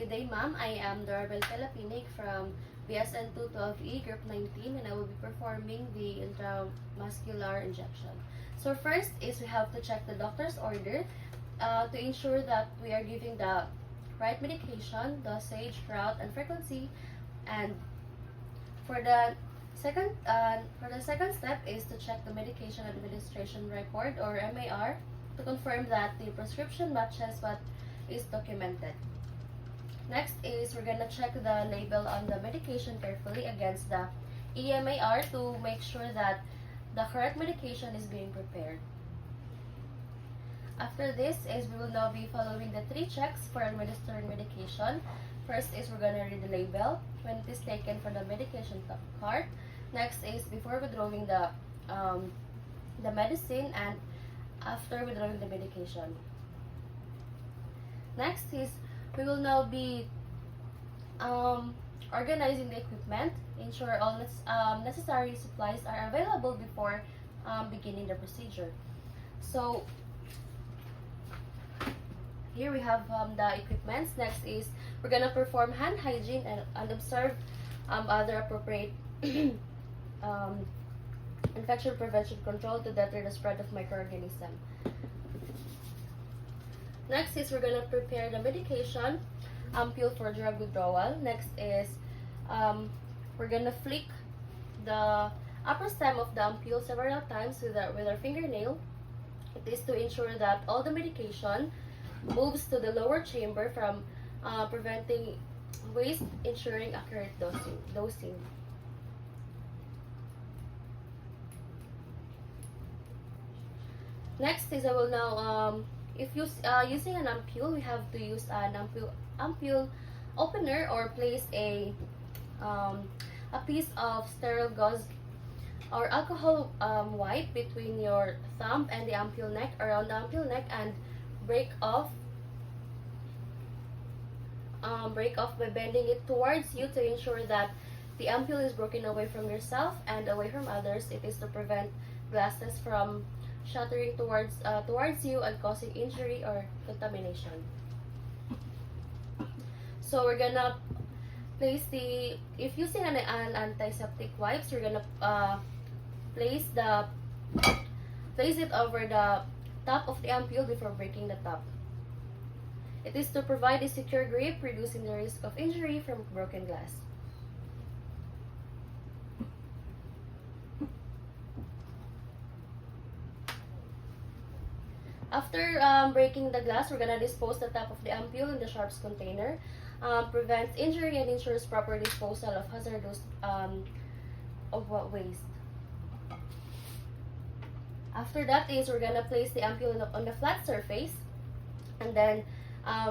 Good day, ma'am. I am Dorabel Calapinig from BSN 212E Group 19, and I will be performing the intramuscular injection. So first is we have to check the doctor's order to ensure that we are giving the right medication, dosage, route, and frequency. And for the second step is to check the medication administration record, or MAR, to confirm that the prescription matches what is documented. Next is we're gonna check the label on the medication carefully against the EMAR to make sure that the correct medication is being prepared. After this is we will now be following the 3 checks for administering medication. First is we're gonna read the label when it is taken from the medication cart. Next is before withdrawing the medicine and after withdrawing the medication. Next is we will now be organizing the equipment, ensure all necessary supplies are available before beginning the procedure. So here we have the equipments. Next is we're gonna perform hand hygiene and observe other appropriate infection prevention control to deter the spread of microorganism. Next is we're gonna prepare the medication ampule for drug withdrawal. Next is we're gonna flick the upper stem of the ampule several times with our fingernail. It is to ensure that all the medication moves to the lower chamber from preventing waste, ensuring accurate dosing. Next is I will now, if using an ampule, we have to use an ampule opener or place a piece of sterile gauze or alcohol wipe between your thumb and the ampule neck, around the ampule neck, and break off by bending it towards you to ensure that the ampule is broken away from yourself and away from others. It is to prevent glasses from shattering towards you and causing injury or contamination. So we're gonna place if using an antiseptic wipes, we're gonna place it over the top of the ampule before breaking the top. It is to provide a secure grip, reducing the risk of injury from broken glass. After breaking the glass, we're gonna dispose the top of the ampule in the sharps container. Prevents injury and ensures proper disposal of hazardous waste. After that is we're gonna place the ampule on the flat surface, and then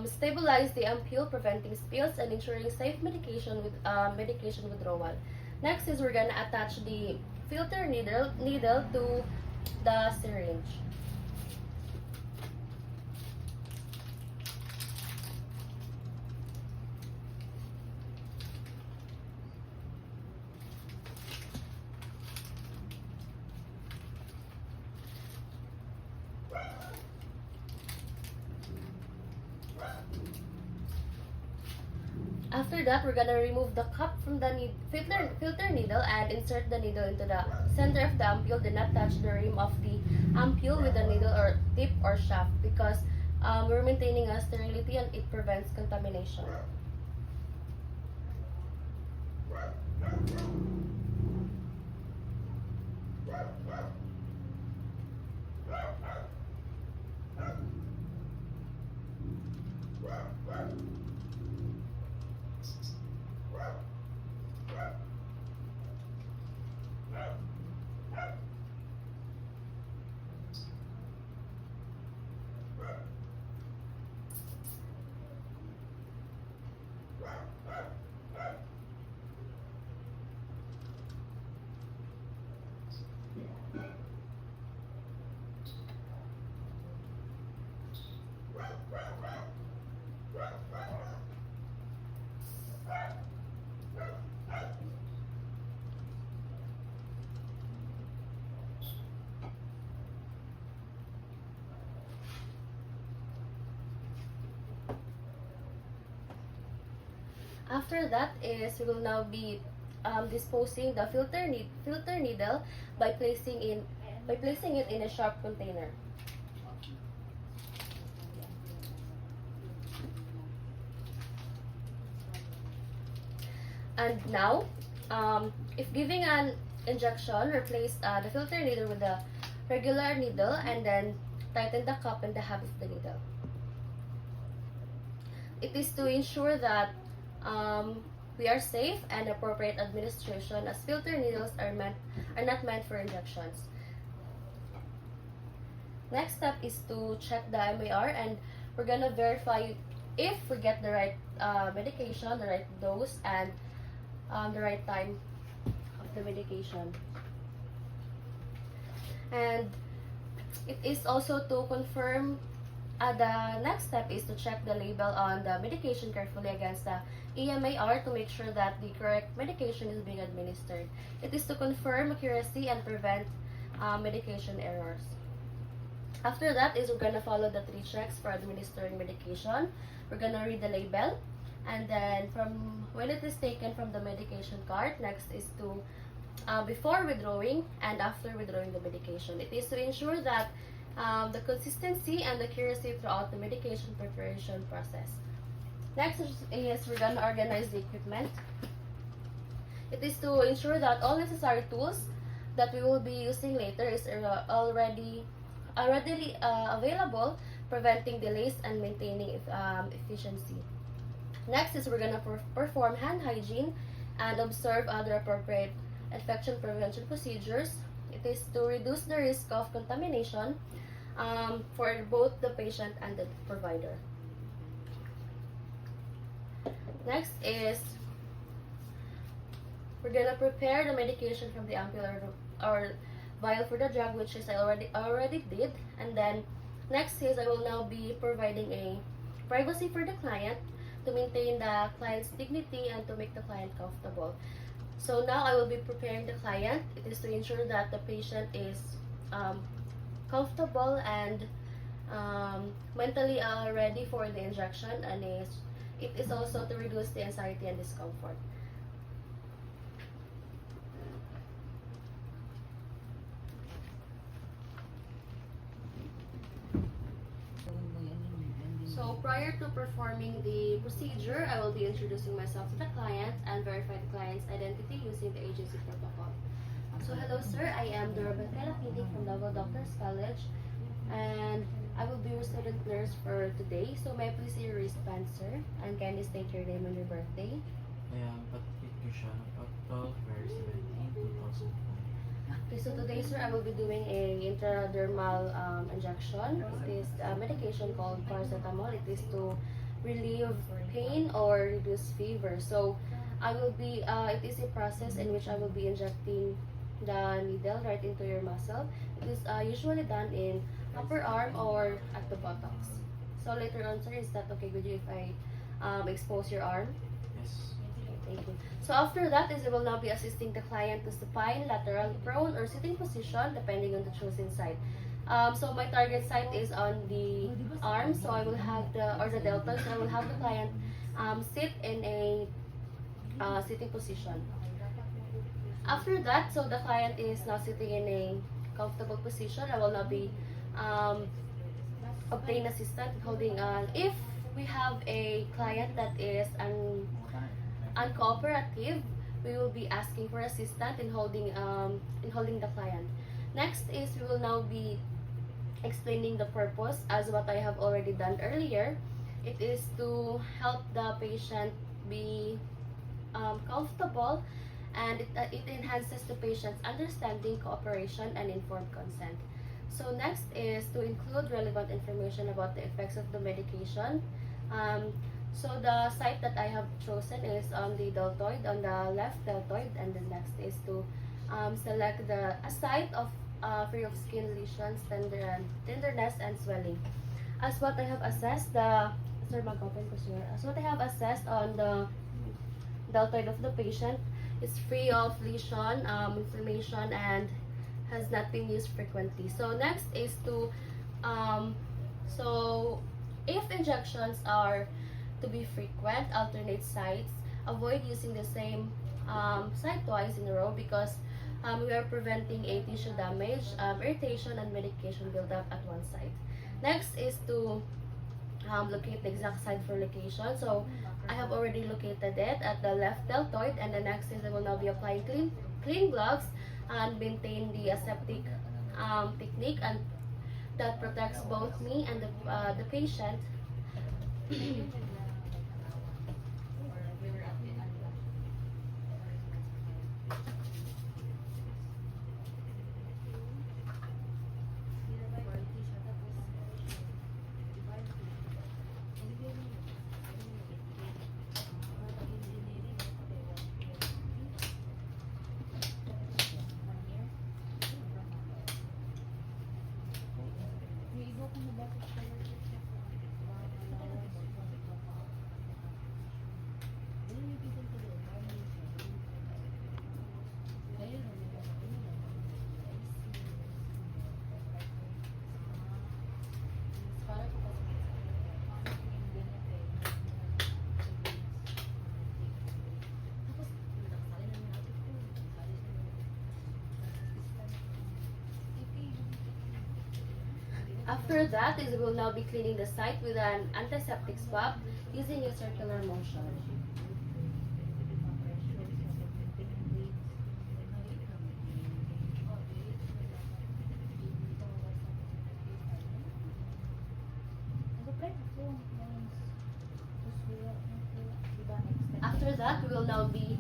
stabilize the ampule, preventing spills and ensuring safe medication withdrawal. Next is we're gonna attach the filter needle to the syringe. After that, we're gonna remove the cup from the filter needle and insert the needle into the center of the ampule. Do not touch the rim of the ampule with the needle or tip or shaft, because we're maintaining a sterility and it prevents contamination. After that is we will now be disposing the filter needle by placing it in a sharp container. And now, if giving an injection, replace the filter needle with a regular needle and then tighten the cup and the head of the needle. It is to ensure that we are safe and appropriate administration, as filter needles are not meant for injections. Next step is to check the MAR, and we're gonna verify if we get the right medication, the right dose, and the right time of the medication. And it is also to confirm. The next step is to check the label on the medication carefully against the EMAR to make sure that the correct medication is being administered. It is to confirm accuracy and prevent medication errors. After that is we're gonna follow the 3 checks for administering medication. We're gonna read the label, and then from when it is taken from the medication cart, next is to before withdrawing and after withdrawing the medication. It is to ensure that the consistency and accuracy throughout the medication preparation process. Next is we're gonna organize the equipment. It is to ensure that all necessary tools that we will be using later is already readily available, preventing delays and maintaining efficiency. Next is we're gonna perform hand hygiene and observe other appropriate infection prevention procedures. It is to reduce the risk of contamination for both the patient and the provider. Next is we're gonna prepare the medication from the ampulla or vial for the drug, which is I already did. And then next is I will now be providing a privacy for the client to maintain the client's dignity and to make the client comfortable. So now I will be preparing the client. It is to ensure that the patient is comfortable and mentally ready for the injection, and it is also to reduce the anxiety and discomfort. So prior to performing the procedure, I will be introducing myself to the client and verify the client's identity using the agency protocol. So hello sir, I am Dorabel Calapini from Davao Doctors College, and I will be your student nurse for today. So may I please see your wristband, sir? And kindly state your name and your birthday. I am Patrick Cristiano Pactol, February 17, 2005. Okay, so today sir, I will be doing a intradermal injection. It is a medication called paracetamol. It is to relieve pain or reduce fever. So I will be, it is a process in which I will be injecting the needle right into your muscle. It is usually done in upper arm or at the buttocks. So later on sir, is that okay with you if I expose your arm? Yes. Thank you. So after that is I will now be assisting the client to supine, lateral, prone, or sitting position depending on the chosen side. So my target site is on the arm, so I will have the deltoid, so I will have the client sit in a sitting position. After that, so the client is now sitting in a comfortable position. I will now be obtain assistant holding if we have a client that is uncooperative, we will be asking for assistance in holding the client. Next is we will now be explaining the purpose as what I have already done earlier. It is to help the patient be comfortable, and it enhances the patient's understanding, cooperation, and informed consent. So next is to include relevant information about the effects of the medication. So the site that I have chosen is on the deltoid, on the left deltoid, and the next is to select a site of free of skin lesions, tenderness, and swelling. As what I have assessed, as what I have assessed on the deltoid of the patient, is free of lesion, inflammation, and has not been used frequently. So next is to so if injections are to be frequent, alternate sites avoid using the same site twice in a row because we are preventing a tissue damage, irritation, and medication buildup at one site. Next is to locate the exact site for location. So I have already located it at the left deltoid, and the next is I will now be applying clean gloves and maintain the aseptic technique, and that protects both me and the patient. After that is we will now be cleaning the site with an antiseptic swab using a circular motion. After that, we will now be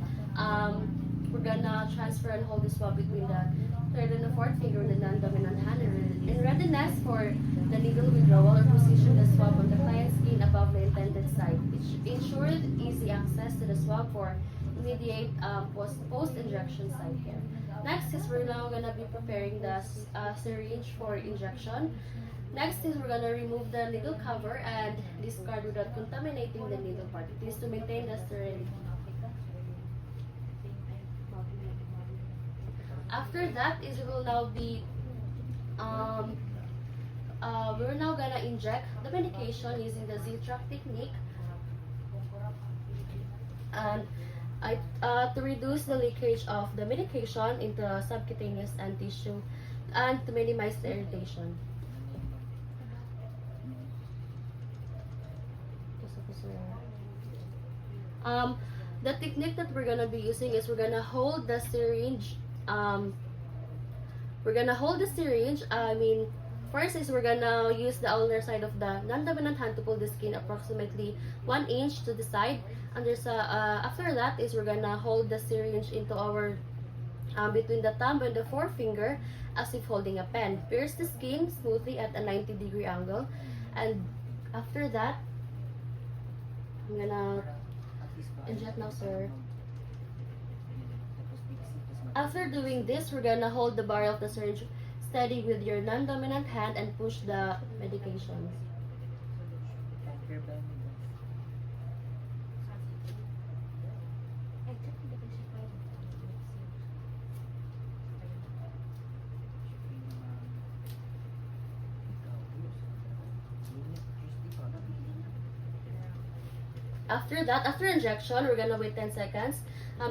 we're gonna transfer and hold the swab between the third and the fourth finger with the non-dominant hand in readiness for the needle withdrawal, or position the swab on the client's skin above the intended site. It ensured easy access to the swab for immediate post-injection site care. Next is we're now gonna be preparing the syringe for injection. Next is we're gonna remove the needle cover and discard without contaminating the needle part. It is to maintain the syringe. After that is we will now be we're now gonna inject the medication using the Z-Track technique, and to reduce the leakage of the medication into subcutaneous and tissue, and to minimize the irritation. The technique that we're gonna be using is we're gonna hold the syringe. First is we're gonna use the ulnar side of the non-dominant hand to pull the skin approximately 1 inch to the side. And after that is we're gonna hold the syringe into our between the thumb and the forefinger as if holding a pen. Pierce the skin smoothly at a 90-degree angle, and after that, I'm gonna inject now, sir. After doing this, we're gonna hold the barrel of the syringe steady with your non-dominant hand and push the medication. After that, after injection, we're gonna wait 10 seconds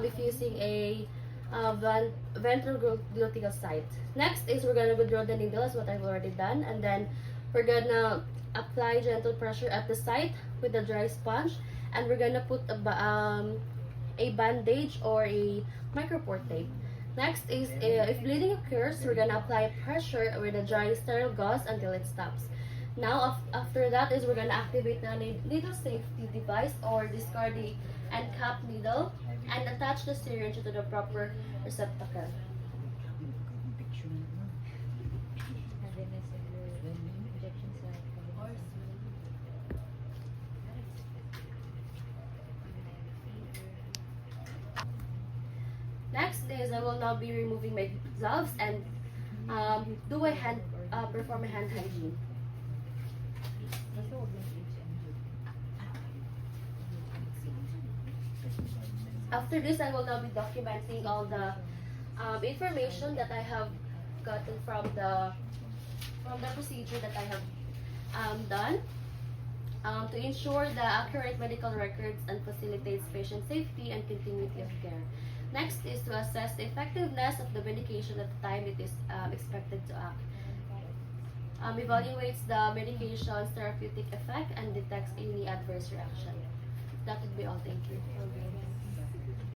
diffusing a ventral gluteal site. Next is we're gonna withdraw the needle, as what I've already done, and then we're gonna apply gentle pressure at the site with a dry sponge, and we're gonna put a bandage or a micropore tape. Next is if bleeding occurs, we're gonna apply pressure with a dry sterile gauze until it stops. Now after that is we're gonna activate the needle safety device or discard the end cap needle and attach the syringe to the proper receptacle. Next is I will now be removing my gloves and perform a hand hygiene. After this, I will now be documenting all the information that I have gotten from the procedure that I have done. to ensure the accurate medical records and facilitates patient safety and continuity of care. Next is to assess the effectiveness of the medication at the time it is expected to act. Evaluates the medication's therapeutic effect and detects any adverse reaction. That would be all. Thank you.